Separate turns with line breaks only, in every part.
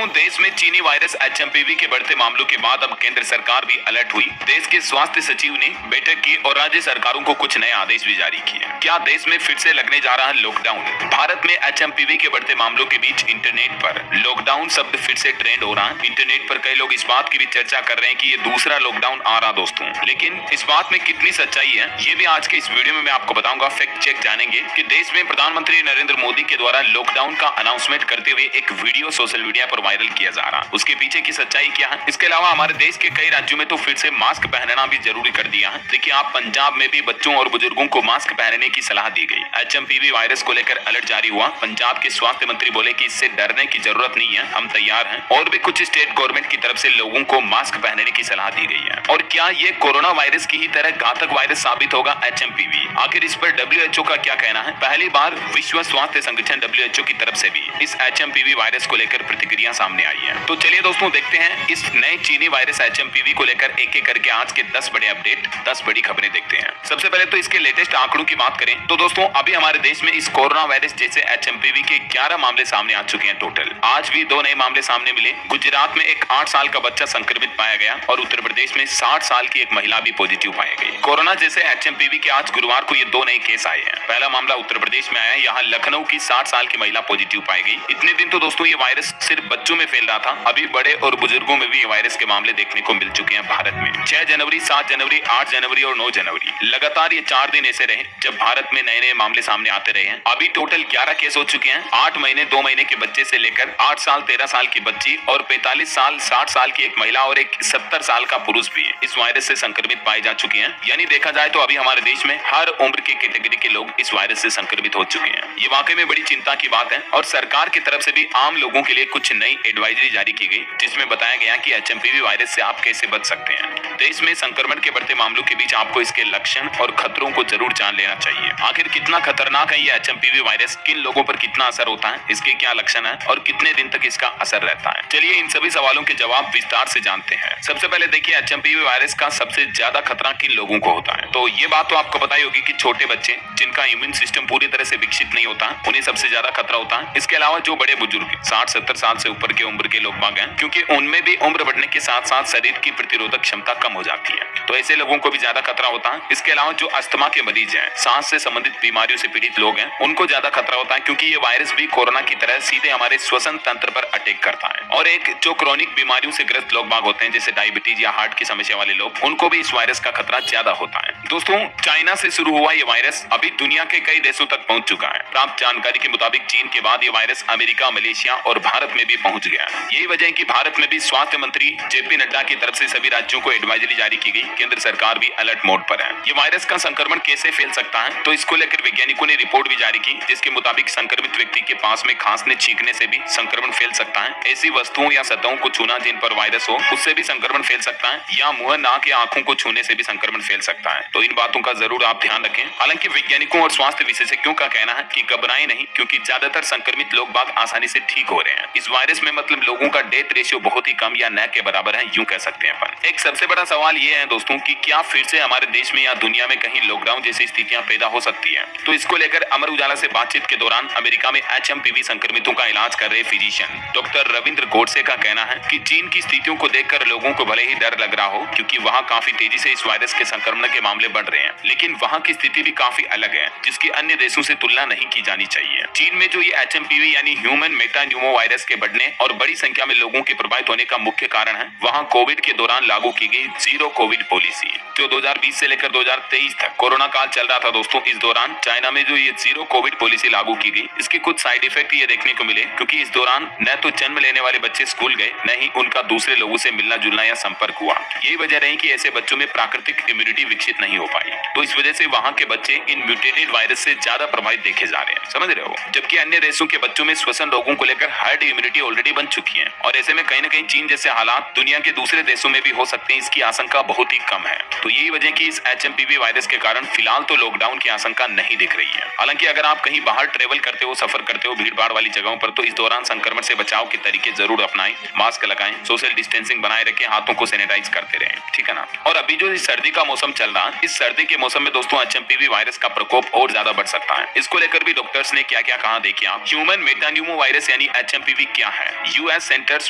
देश में चीनी वायरस एचएमपीवी के बढ़ते मामलों के बाद अब केंद्र सरकार भी अलर्ट हुई। देश के स्वास्थ्य सचिव ने बैठक की और राज्य सरकारों को कुछ नए आदेश भी जारी किए। क्या देश में फिर से लगने जा रहा है लॉकडाउन? भारत में एचएमपीवी के बढ़ते मामलों के बीच इंटरनेट पर लॉकडाउन शब्द फिर से ट्रेंड हो रहा है। इंटरनेट पर कई लोग इस बात की भी चर्चा कर रहे हैं कि ये दूसरा लॉकडाउन आ रहा दोस्तों, लेकिन इस बात में कितनी सच्चाई है ये भी आज के इस वीडियो में मैं आपको बताऊंगा। फैक्ट चेक जानेंगे कि देश में प्रधानमंत्री नरेंद्र मोदी के द्वारा लॉकडाउन का अनाउंसमेंट करते हुए एक वीडियो सोशल मीडिया पर वायरल किया जा रहा है, उसके पीछे की सच्चाई क्या है। इसके अलावा हमारे देश के कई राज्यों में तो फिर से मास्क पहनना भी जरूरी कर दिया है। देखिए, आप पंजाब में भी बच्चों और बुजुर्गों को मास्क पहनने की सलाह दी गई। एचएमपीवी वायरस को लेकर अलर्ट जारी हुआ। पंजाब के स्वास्थ्य मंत्री बोले कि इससे डरने की जरूरत नहीं है, हम तैयार हैं। और भी कुछ स्टेट गवर्नमेंट की तरफ से लोगों को मास्क पहनने की सलाह दी गई है। और क्या ये कोरोना वायरस की ही तरह घातक वायरस साबित होगा एचएमपीवी? आखिर इस पर डब्ल्यूएचओ का क्या कहना है? पहली बार विश्व स्वास्थ्य संगठन डब्ल्यूएचओ की तरफ से भी इस एचएमपीवी वायरस को लेकर प्रतिक्रिया सामने आई है। तो चलिए दोस्तों, देखते हैं इस नए चीनी वायरस एचएमपीवी को लेकर एक एक करके आज के 10 बड़े अपडेट, 10 बड़ी खबरें देखते हैं। सबसे पहले तो इसके लेटेस्ट आंकड़ों की बात करें तो दोस्तों, अभी हमारे देश में इस कोरोना वायरस जैसे एचएमपीवी के 11 मामले सामने आ चुके हैं टोटल। आज भी 2 नए मामले सामने मिले। गुजरात में एक 8 साल का बच्चा संक्रमित पाया गया और उत्तर प्रदेश में 60 साल की एक महिला भी पॉजिटिव पाई गई। कोरोना जैसे एचएमपीवी के आज गुरुवार को ये 2 नए केस आए हैं। पहला मामला उत्तर प्रदेश में आया, यहाँ लखनऊ की 60 साल की महिला पॉजिटिव पाई गई। इतने दिन तो दोस्तों ये वायरस सिर्फ बच्चों में फैल रहा था, अभी बड़े और बुजुर्गों में भी ये वायरस के मामले देखने को मिल चुके हैं भारत में। 6 जनवरी, 7 जनवरी, 8 जनवरी और 9 जनवरी लगातार ये 4 दिन ऐसे रहे जब भारत में नए नए मामले सामने आते रहे हैं। अभी टोटल 11 केस हो चुके हैं। 8 महीने 2 महीने के बच्चे से लेकर 8 साल 13 साल की बच्ची और 45 साल 60 साल की एक महिला और एक 70 साल का पुरुष भी इस वायरस से संक्रमित पाए जा चुके हैं। यानी देखा जाए तो अभी हमारे देश में हर उम्र के कैटेगरी के लोग इस वायरस से संक्रमित हो चुके हैं। ये वाकई में बड़ी चिंता की बात है और सरकार की तरफ से भी आम लोगों के लिए कुछ नई एडवाइजरी जारी की गई, जिसमें बताया गया कि एचएमपीवी वायरस से आप कैसे बच सकते हैं। देश में संक्रमण के बढ़ते मामलों के बीच आपको इसके लक्षण और खतरों को जरूर जान लेना चाहिए। आखिर कितना खतरनाक है ये एचएमपीवी वायरस, किन लोगों पर कितना असर होता है, इसके क्या लक्षण है और कितने दिन तक इसका असर रहता है। चलिए इन सभी सवालों के जवाब विस्तार से जानते हैं। सबसे पहले देखिए, एचएमपीवी वायरस का सबसे ज्यादा खतरा किन लोगों को होता है। तो ये बात तो आपको पता ही होगी कि छोटे बच्चे जिनका इम्यून सिस्टम पूरी तरह से विकसित नहीं होता, उन्हें सबसे ज्यादा खतरा होता है। इसके अलावा जो बड़े बुजुर्ग 60-70 साल से ऊपर के उम्र के लोग बाग हैं, क्योंकि उनमें भी उम्र बढ़ने के साथ साथ शरीर की प्रतिरोधक क्षमता कम हो जाती है, तो ऐसे लोगों को भी ज्यादा खतरा होता है। इसके अलावा जो अस्थमा के मरीज हैं, सांस से संबंधित बीमारियों से पीड़ित लोग हैं, उनको ज्यादा खतरा होता है, क्योंकि ये वायरस भी कोरोना की तरह सीधे हमारे श्वसन तंत्र पर अटैक करता है। और एक जो क्रॉनिक बीमारियों से ग्रस्त लोग बाग होते हैं, जैसे डायबिटीज या हार्ट की समस्या वाले लोग, उनको भी इस वायरस का खतरा ज्यादा होता है। दोस्तों, चाइना से शुरू हुआ ये वायरस अभी दुनिया के कई देशों तक पहुंच चुका है। प्राप्त जानकारी के मुताबिक चीन के बाद ये वायरस अमेरिका, मलेशिया और भारत में भी पहुंच गया। यही वजह है कि भारत में भी स्वास्थ्य मंत्री जेपी नड्डा की तरफ से सभी राज्यों को एडवाइजरी जारी की गई। केंद्र सरकार भी अलर्ट मोड पर है। ये वायरस का संक्रमण कैसे फैल सकता है, तो इसको लेकर वैज्ञानिकों ने रिपोर्ट भी जारी की, जिसके मुताबिक संक्रमित व्यक्ति के पास में खांसने छींकने से भी संक्रमण फैल सकता है। ऐसी वस्तुओं या सतहों को छूना जिन पर वायरस हो, उससे भी संक्रमण फैल सकता है, या मुंह, नाक या आंखों को छूने से भी संक्रमण फैल सकता है। तो इन बातों का जरूर आप ध्यान रखें। हालांकि वैज्ञानिकों और स्वास्थ्य विशेषज्ञों का कहना है कि घबराएं नहीं, क्योंकि ज्यादातर संक्रमित लोग बाग आसानी से ठीक हो रहे हैं। इस वायरस में मतलब लोगों का डेथ रेशियो बहुत ही कम या न के बराबर है, यूं कह सकते हैं अपन। एक सबसे बड़ा सवाल ये है दोस्तों कि क्या फिर से हमारे देश में या दुनिया में कहीं लॉकडाउन जैसी स्थितियां पैदा हो सकती है। तो इसको लेकर अमर उजाला से बातचीत के दौरान अमेरिका में एचएमपीवी संक्रमितों का इलाज कर रहे फिजिशियन डॉक्टर रविंद्र गोडसे का कहना है कि चीन की स्थितियों को देखकर लोगों को भले ही डर लग रहा हो, क्योंकि वहाँ काफी तेजी से इस वायरस के संक्रमण के मामले बढ़ रहे हैं, लेकिन वहाँ की स्थिति भी काफी अलग है, जिसकी अन्य देशों से तुलना नहीं की जानी चाहिए। चीन में जो ये एचएमपीवी यानी ह्यूमन मेटान्यूमो वायरस के बढ़ने और बड़ी संख्या में लोगों के प्रभावित होने का मुख्य कारण है वहाँ कोविड के दौरान लागू की गई जीरो कोविड पॉलिसी, जो 2020 से लेकर 2023 तक कोरोना काल चल रहा था दोस्तों। इस दौरान चाइना में जो ये जीरो कोविड पॉलिसी लागू की गई, इसके कुछ साइड इफेक्ट ये देखने को मिले, क्योंकि इस दौरान न तो जन्म लेने वाले बच्चे स्कूल गए, न ही उनका दूसरे लोगों से मिलना जुलना या संपर्क हुआ। यही वजह रही कि ऐसे बच्चों में प्राकृतिक इम्यूनिटी विकसित नहीं हो पाई, तो इस वजह से वहाँ के बच्चे इन म्यूटेटेड वायरस से ज्यादा प्रभावित देखे जा रहे हैं, समझ रहे हो। जबकि अन्य देशों के बच्चों में श्वसन रोगों को लेकर हर्ड इम्यूनिटी ऑलरेडी बन चुकी है, और ऐसे में कहीं न कहीं चीन जैसे हालात दुनिया के दूसरे देशों में भी हो सकते हैं, इसकी आशंका बहुत ही कम है। तो यही वजह कि इस एचएमपीवी वायरस के कारण फिलहाल तो लॉकडाउन की आशंका नहीं दिख रही है। हालांकि अगर आप कहीं बाहर ट्रेवल करते हो, सफर करते हो भीड़ भाड़ वाली जगहों पर, तो इस दौरान संक्रमण से बचाव के तरीके जरूर अपनाएं। मास्क लगाएं, सोशल डिस्टेंसिंग बनाए रखें, हाथों को सैनिटाइज करते रहें, ठीक है ना। और अभी जो इस सर्दी का मौसम चल रहा है, इस सर्दी के मौसम में दोस्तों एचएमपीवी वायरस का प्रकोप और ज्यादा बढ़ सकता है। इसको लेकर भी डॉक्टर्स ने क्या क्या कहा, देखिए आप। ह्यूमन मेटान्यूमो वायरस यानी एचएमपीवी क्या है। यूएस है centres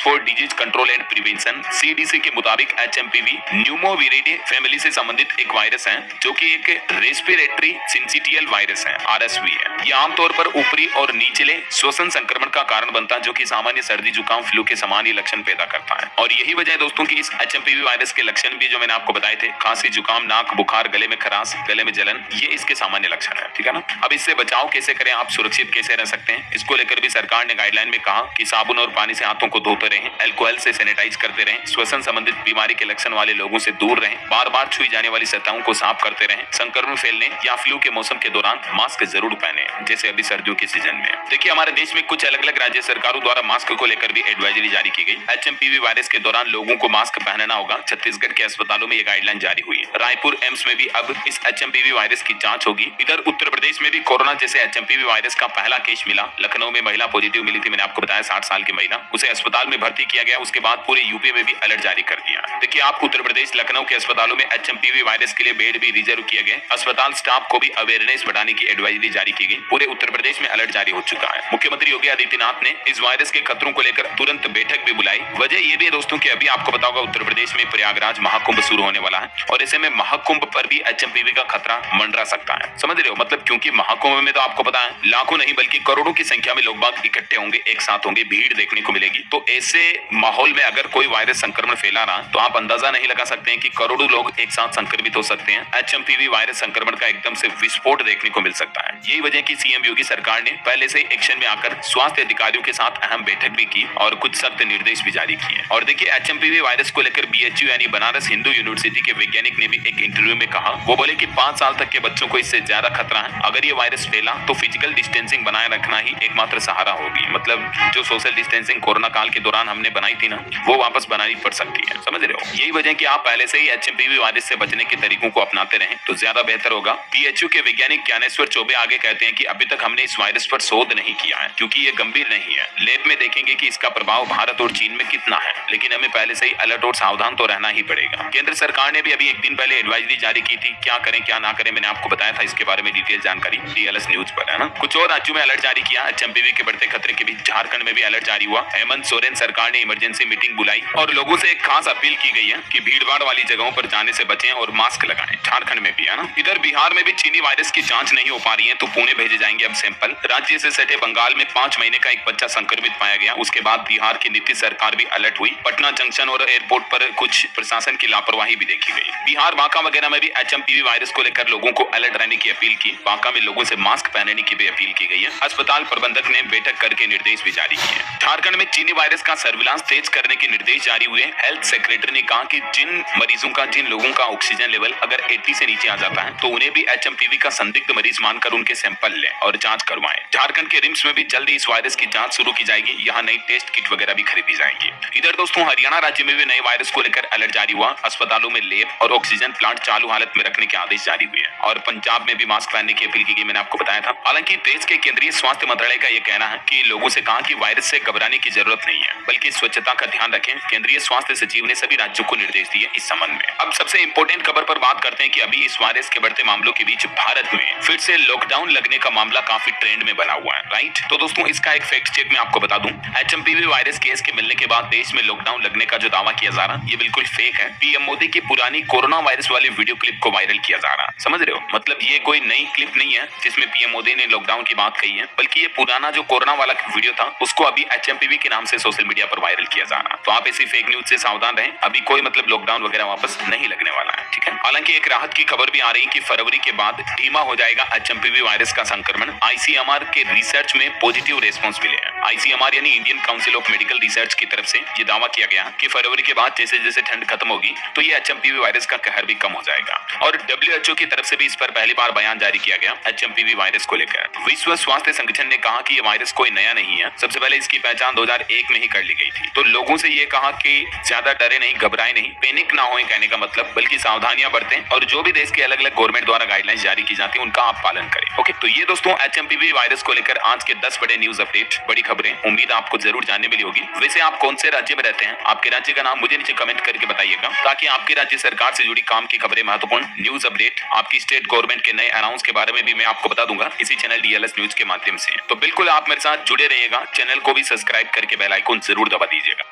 for disease control and prevention CDC के मुताबिक HMPV न्यूमोविरिडे फैमिली से संबंधित एक वायरस है जो कि एक रेस्पिरेटरी सिंसिटियल वायरस है, RSV है। ये आमतौर पर ऊपरी और निचले श्वसन संक्रमण का कारण बनता है जो कि सामान्य सर्दी जुकाम फ्लू के समान ही लक्षण पैदा करता है। और यही वजह है दोस्तों कि इस HMPV वायरस के लक्षण भी जो मैंने आपको बताए थे, खांसी, जुकाम, नाक बुखार, गले में खराश, गले में जलन, ये इसके सामान्य लक्षण है। ठीक है ना। अब इससे बचाव कैसे करें, आप सुरक्षित कैसे रह सकते हैं, इसको लेकर भी सरकार ने गाइडलाइन में कहा कि साबुन और पानी से हाथों को धोते रहें, अल्कोहल से सैनिटाइज करते रहें, श्वसन संबंधित बीमारी के लक्षण वाले लोगों से दूर रहें, बार बार छुई जाने वाली सतहों को साफ करते रहें, संक्रमण फैलने या फ्लू के मौसम के दौरान मास्क जरूर पहने, जैसे अभी सर्दियों के सीजन में। देखिए हमारे देश में कुछ अलग अलग राज्य सरकारों द्वारा मास्क को लेकर भी एडवाइजरी जारी की गई। HMPV वायरस के दौरान लोगों को मास्क पहनना होगा। छत्तीसगढ़ के अस्पतालों में ये गाइडलाइन जारी हुई है। रायपुर एम्स में भी अब इस HMPV वायरस की जांच होगी। इधर उत्तर प्रदेश में भी कोरोना जैसे HMPV वायरस का पहला केस मिला। लखनऊ में महिला पॉजिटिव मिली थी, मैंने आपको बताया 60 साल की महिला, उसे अस्पताल में भर्ती किया गया। उसके बाद पूरे यूपी में भी अलर्ट जारी कर दिया। देखिए आप उत्तर प्रदेश लखनऊ के अस्पतालों में HMPV वायरस के लिए बेड भी रिजर्व किए गए। अस्पताल स्टाफ को भी अवेयरनेस बढ़ाने की एडवाइजरी जारी की गई। पूरे उत्तर प्रदेश में अलर्ट जारी हो चुका है। मुख्यमंत्री योगी आदित्यनाथ ने इस वायरस के खतरों को लेकर तुरंत बैठक भी बुलाई। वजह ये भी है दोस्तों कि अभी आपको पता होगा उत्तर प्रदेश में प्रयागराज महाकुंभ शुरू होने वाला है और ऐसे में महाकुंभ पर भी HMPV का खतरा मंडरा सकता है। समझ रहे हो, मतलब क्योंकि महाकुंभ में तो आपको पता है लाखों नहीं बल्कि करोड़ों की संख्या में लोग बाग इकट्ठे होंगे, एक साथ होंगे, भीड़ देखने को मिलेगी। तो ऐसे माहौल में अगर कोई वायरस संक्रमण फैला रहा तो आप अंदाजा नहीं लगा सकते हैं कि करोड़ों लोग एक साथ संक्रमित हो सकते हैं। HMPV वायरस संक्रमण का एकदम से विस्फोट देखने को मिल सकता है। यही वजह की CM योगी सरकार ने पहले से एक्शन में आकर स्वास्थ्य अधिकारियों के साथ अहम बैठक भी की और कुछ सख्त निर्देश भी जारी किए। और देखिए HMPV वायरस को लेकर BHU यानी बनारस हिंदू यूनिवर्सिटी के वैज्ञानिक ने भी एक इंटरव्यू में कहा, वो बोले कि 5 साल तक के बच्चों को इससे ज्यादा खतरा है। अगर ये वायरस फैला तो फिजिकल डिस्टेंसिंग बनाए रखना ही एकमात्र सहारा होगी। मतलब जो सोशल डिस्टेंसिंग कोरोना काल के दौरान हमने बनाई थी ना, वो वापस बनानी पड़ सकती है। समझ रहे हो, यही वजह कि आप पहले से ही HMPV वायरस से बचने के तरीकों को अपनाते रहें तो ज्यादा बेहतर होगा। BHU के वैज्ञानिक ज्ञानेश्वर चौबे आगे कहते हैं कि अभी तक हमने इस वायरस पर शोध नहीं किया है क्योंकि ये गंभीर नहीं है। लैब में देखेंगे कि इसका प्रभाव भारत और चीन में कितना है, लेकिन हमें पहले से ही अलर्ट और सावधान तो रहना ही पड़ेगा। केंद्र सरकार ने भी अभी एक दिन पहले एडवाइजरी जारी की थी, क्या करें क्या ना करें, मैंने आपको बताया था इसके बारे में डिटेल जानकारी DLS न्यूज पर, है ना। कुछ और राज्यों में अलर्ट जारी किया। HMPV के बढ़ते खतरे के बीच झारखंड में भी अलर्ट जारी हुआ। हेमंत सोरेन सरकार ने इमरजेंसी मीटिंग बुलाई और लोगों से एक खास अपील की गई है कि भीड़भाड़ वाली जगहों पर जाने से बचें और मास्क लगाएं। झारखंड में भी, है ना। इधर बिहार में भी चीनी वायरस की जांच नहीं हो पा रही है तो पुणे भेजे जाएंगे अब सैंपल। राज्य से सटे बंगाल में 5 महीने का एक बच्चा संक्रमित पाया गया। उसके बाद बिहार की नीतीश सरकार भी अलर्ट हुई। पटना जंक्शन और एयरपोर्ट पर कुछ प्रशासन की लापरवाही भी देखी गई। बिहार बांका वगैरह में भी HMPV वायरस को लेकर लोगों को अलर्ट रहने की अपील की। बांका में लोगों से मास्क पहनने की भी अपील की गई है। अस्पताल प्रबंधक ने बैठक करके निर्देश भी जारी किए। झारखंड में चीनी वायरस का सर्विलांस तेज करने के निर्देश जारी हुए। हेल्थ सेक्रेटरी ने कहा कि जिन लोगों का ऑक्सीजन लेवल अगर 80 से नीचे आ जाता है तो उन्हें भी HMPV का संदिग्ध मरीज मानकर उनके सैंपल लें और जांच करवाएं। झारखंड के रिम्स में भी जल्दी इस वायरस की जांच शुरू की जाएगी। यहाँ नई टेस्ट किट वगैरह भी खरीदी जाएंगी। इधर दोस्तों हरियाणा राज्य में भी नए वायरस को लेकर अलर्ट जारी हुआ। अस्पतालों में लैब और ऑक्सीजन प्लांट चालू हालत में रखने के आदेश जारी हुए हैं और पंजाब में भी मास्क पहनने की अपील की गई, मैंने आपको बताया था। हालांकि देश के केंद्रीय स्वास्थ्य मंत्रालय का यह कहना है कि लोगों से कहा कि वायरस से घबराने की जरूरत नहीं है बल्कि स्वच्छता का ध्यान रखें। केंद्रीय स्वास्थ्य सचिव ने सभी राज्यों को निर्देश दिए इस संबंध में। अब सबसे इंपॉर्टेंट खबर पर बात करते हैं कि अभी इस वायरस के बढ़ते मामलों के बीच भारत में फिर से लॉकडाउन लगने का मामला काफी ट्रेंड में बना हुआ है, राइट। तो दोस्तों इसका एक फैक्ट चेक मैं आपको बता दूं। HMPV वायरस केस के मिलने के बाद देश में लॉकडाउन लगने का जो दावा किया जा रहा है ये बिल्कुल फेक है। PM मोदी की पुरानी कोरोना वायरस वाली वीडियो क्लिप को वायरल किया जा रहा है। समझ रहे हो, मतलब ये कोई नई क्लिप नहीं है जिसमें PM मोदी ने लॉकडाउन की बात कही है, बल्कि ये पुराना जो कोरोना वाला वीडियो था उसको अभी HMPV के नाम से सोशल मीडिया पर वायरल किया जा रहा है। तो आप ऐसी फेक न्यूज से सावधान रहें। अभी कोई मतलब लॉकडाउन वगैरह वापस नहीं लगने वाला है, ठीक है। हालांकि एक राहत की खबर भी आ रही है कि फरवरी के बाद धीमा हो जाएगा HMPV वायरस का संक्रमण। ICMR के रिसर्च में पॉजिटिव रेस्पॉन्स मिले हैं। ICMR यानी Indian council of medical research की तरफ से ये दावा किया गया कि फरवरी के बाद जैसे जैसे ठंड खत्म होगी तो ये HMPV वायरस का कहर भी कम हो जाएगा। और WHO की तरफ से भी इस पर पहली बार बयान जारी किया गया HMPV वायरस को लेकर। विश्व स्वास्थ्य संगठन ने कहा कि ये वायरस कोई नया नहीं है, सबसे पहले इसकी पहचान 2001 में ही कर ली गई थी। तो लोगों से ये कहा कि ज्यादा डरे नहीं, घबराए नहीं, पैनिक ना होए कहने का मतलब, बल्कि सावधानियां बरतें और जो भी देश के अलग अलग गवर्नमेंट द्वारा गाइडलाइंस जारी की जाती है उनका आप पालन करें। ओके, तो ये दोस्तों HMPV वायरस को लेकर आज के 10 बड़े न्यूज अपडेट, बड़ी खबरें, उम्मीद आपको जरूर जानने मिली होगी। वैसे आप कौन से राज्य में रहते हैं, आपके राज्य का नाम मुझे नीचे कमेंट करके बताइएगा ताकि आपके राज्य सरकार से जुड़ी काम की खबरें, महत्वपूर्ण न्यूज अपडेट, आपकी स्टेट गवर्नमेंट के नए अनाउंस के बारे में भी मैं आपको बता दूंगा इसी चैनल DLS न्यूज के माध्यम से। तो बिल्कुल आप मेरे साथ जुड़े रहिएगा, चैनल को भी सब्सक्राइब करके बेल आइकन जरूर दबा दीजिएगा।